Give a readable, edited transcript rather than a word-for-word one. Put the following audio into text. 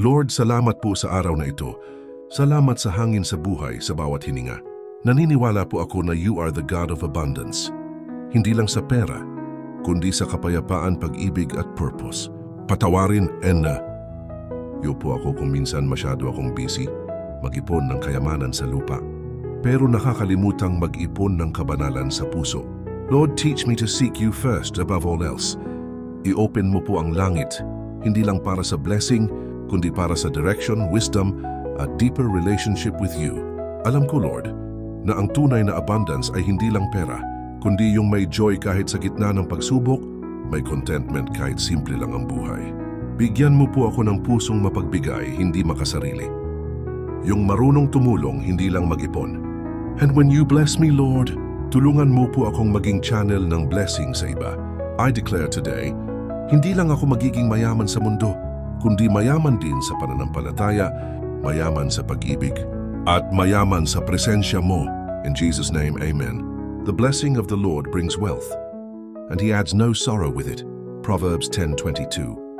Lord, salamat po sa araw na ito. Salamat sa hangin sa buhay sa bawat hininga. Naniniwala po ako na you are the God of abundance. Hindi lang sa pera, kundi sa kapayapaan, pag-ibig at purpose. Patawarin, Enna. Yo po ako kung minsan masyado akong busy, mag-ipon ng kayamanan sa lupa. Pero nakakalimutang mag-ipon ng kabanalan sa puso. Lord, teach me to seek you first above all else. I-open mo po ang langit, hindi lang para sa blessing, kundi para sa direction, wisdom, at deeper relationship with you. Alam ko, Lord, na ang tunay na abundance ay hindi lang pera, kundi yung may joy kahit sa gitna ng pagsubok, may contentment kahit simple lang ang buhay. Bigyan mo po ako ng pusong mapagbigay, hindi makasarili. Yung marunong tumulong, hindi lang mag-ipon. And when you bless me, Lord, tulungan mo po akong maging channel ng blessing sa iba. I declare today, hindi lang ako magiging mayaman sa mundo, kundi mayaman din sa pananampalataya, mayaman sa pag-ibig, at mayaman sa presensya mo. In Jesus' name, amen. The blessing of the Lord brings wealth, and he adds no sorrow with it. Proverbs 10:22.